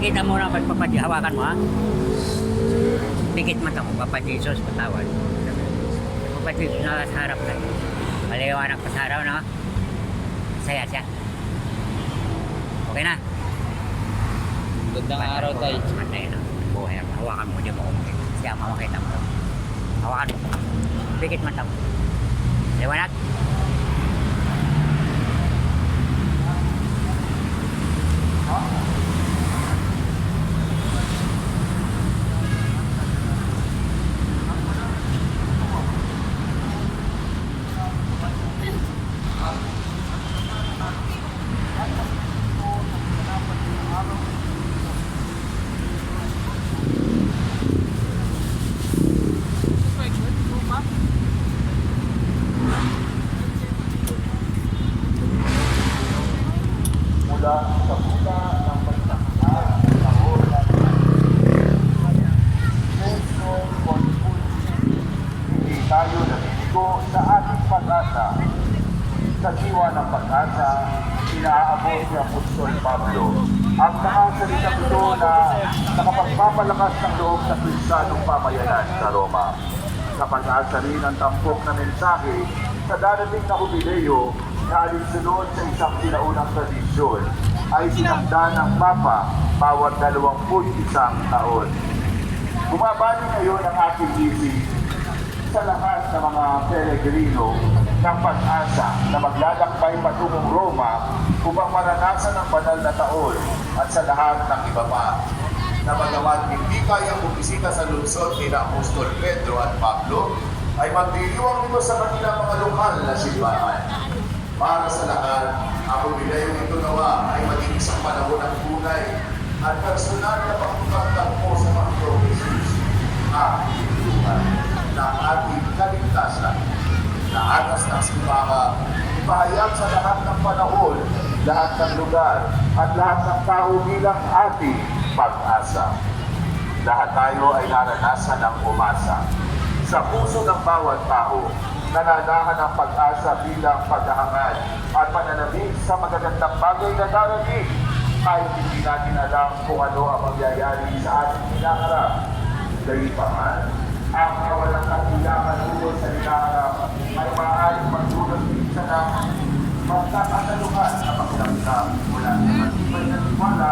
Kita mo na pagpapadi, hawakan mo ha. Pikit mata mo, Papa Jesus, patawad. Papa Jesus na sa harap na. Maliwanag pa sa araw, no? Saya siya. Okay na? Gandang araw tayo. Matay na. Buhay, hawakan mo, di mo kumit. Siya, mamakita mo. Hawakan mo. Pikit mata mo. Liwanag. Mula sa mula ng pagtakda sa oras hindi tayo naliligo sa ating pag-asa. Sa diwa ng pag-asa, inaabot ni Apostol Pablo ang mga salitang ito na nakapagpapalakas ng loob sa Kristiyanong pamayanan sa Roma. Sa pag-asa rin ang tampok na mensahe sa darating na jubileo na alinsunod sa isang sinaunang tradisyon ay sinakda ng Papa bawat 21 taon. Bumabalik ngayon ang ating isip sa lahat ng mga peregrino ng pag-asa na maglalakbay patungong Roma upang maranasan ang banal na taon at sa lahat ng iba pa. Na bagamat hindi kayang bumisita sa lungsod ni Apostol Pedro at Pablo, ay magdiriwang ito sa kanilang mga lokal na simbahan. Para sa lahat, ang jubileo ito nawa ay maging isang panahon ng tunay at personal na pagkakatagpo sa Panginoong Jesus ang tulungan ng ating kaligtasan. Na atas ng simbahan, ipahayag sa lahat ng panahon, lahat ng lugar, at lahat ng tao bilang ating pag-asa. Lahat tayo ay naranasan ng umasa. Sa puso ng bawat tao, nananahan ang pag-asa bilang paghahangad at pananabik sa magagandang bagay na darating. Kahit hindi natin alam kung ano ang mangyayari sa ating hinaharap. Gayunpaman, ang kawalang katiyakan tungkol sa hinaharap ay maaaring magdulot minsan ng magkakasaluhan na pakiramdam mula sa matibay na tiwala